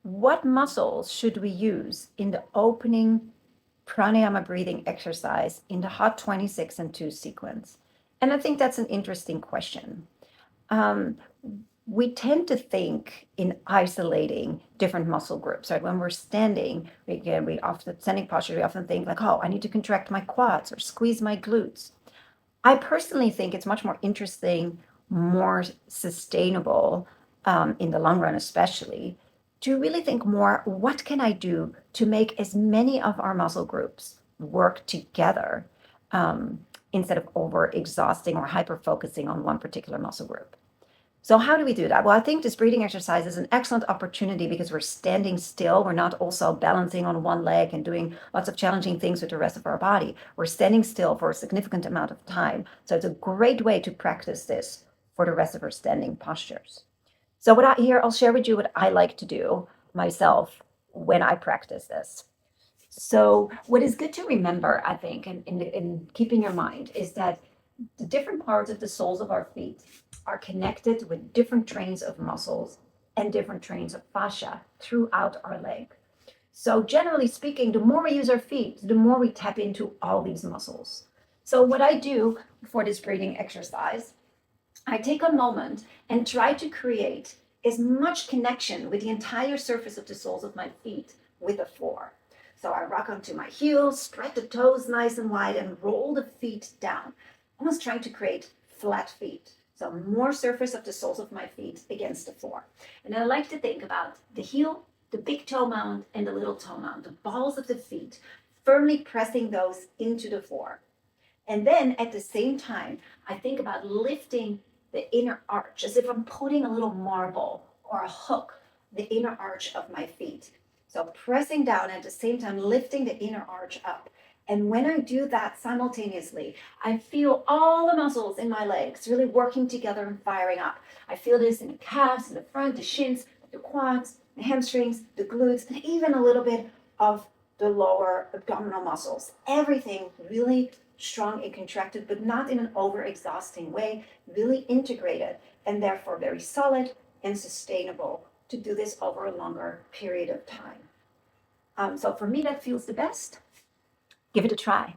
what muscles should we use in the opening pranayama breathing exercise in the hot 26 and 2 sequence? And I think that's an interesting question. Um, we tend to think in isolating different muscle groups, right? When we're standing, we often standing posture, we often think like, oh, I need to contract my quads or squeeze my glutes. I personally think it's much more interesting, more sustainable, in the long run, especially, to really think more what can I do to make as many of our muscle groups work together um, instead of over exhausting or hyper focusing on one particular muscle group. So how do we do that? Well, I think this breathing exercise is an excellent opportunity because we're standing still. We're not also balancing on one leg and doing lots of challenging things with the rest of our body. We're standing still for a significant amount of time. So it's a great way to practice this for the rest of our standing postures. So I'll share with you what I like to do myself when I practice this. So what is good to remember, I think, in keeping your mind is that the different parts of the soles of our feet are connected with different trains of muscles and different trains of fascia throughout our leg. So, generally speaking, the more we use our feet, the more we tap into all these muscles. So, what I do for this breathing exercise, I take a moment and try to create as much connection with the entire surface of the soles of my feet with the floor. So I rock onto my heels, spread the toes nice and wide, and roll the feet down, almost trying to create flat feet. So more surface of the soles of my feet against the floor. And I like to think about the heel, the big toe mound, and the little toe mound, the balls of the feet, firmly pressing those into the floor. And then at the same time, I think about lifting the inner arch as if I'm putting a little marble or a hook, the inner arch of my feet. So pressing down at the same time, lifting the inner arch up. And when I do that simultaneously, I feel all the muscles in my legs really working together and firing up. I feel this in the calves, in the front, the shins, the quads, the hamstrings, the glutes, and even a little bit of the lower abdominal muscles. Everything really strong and contracted, but not in an over-exhausting way, really integrated and therefore very solid and sustainable to do this over a longer period of time. So for me, that feels the best. Give it a try.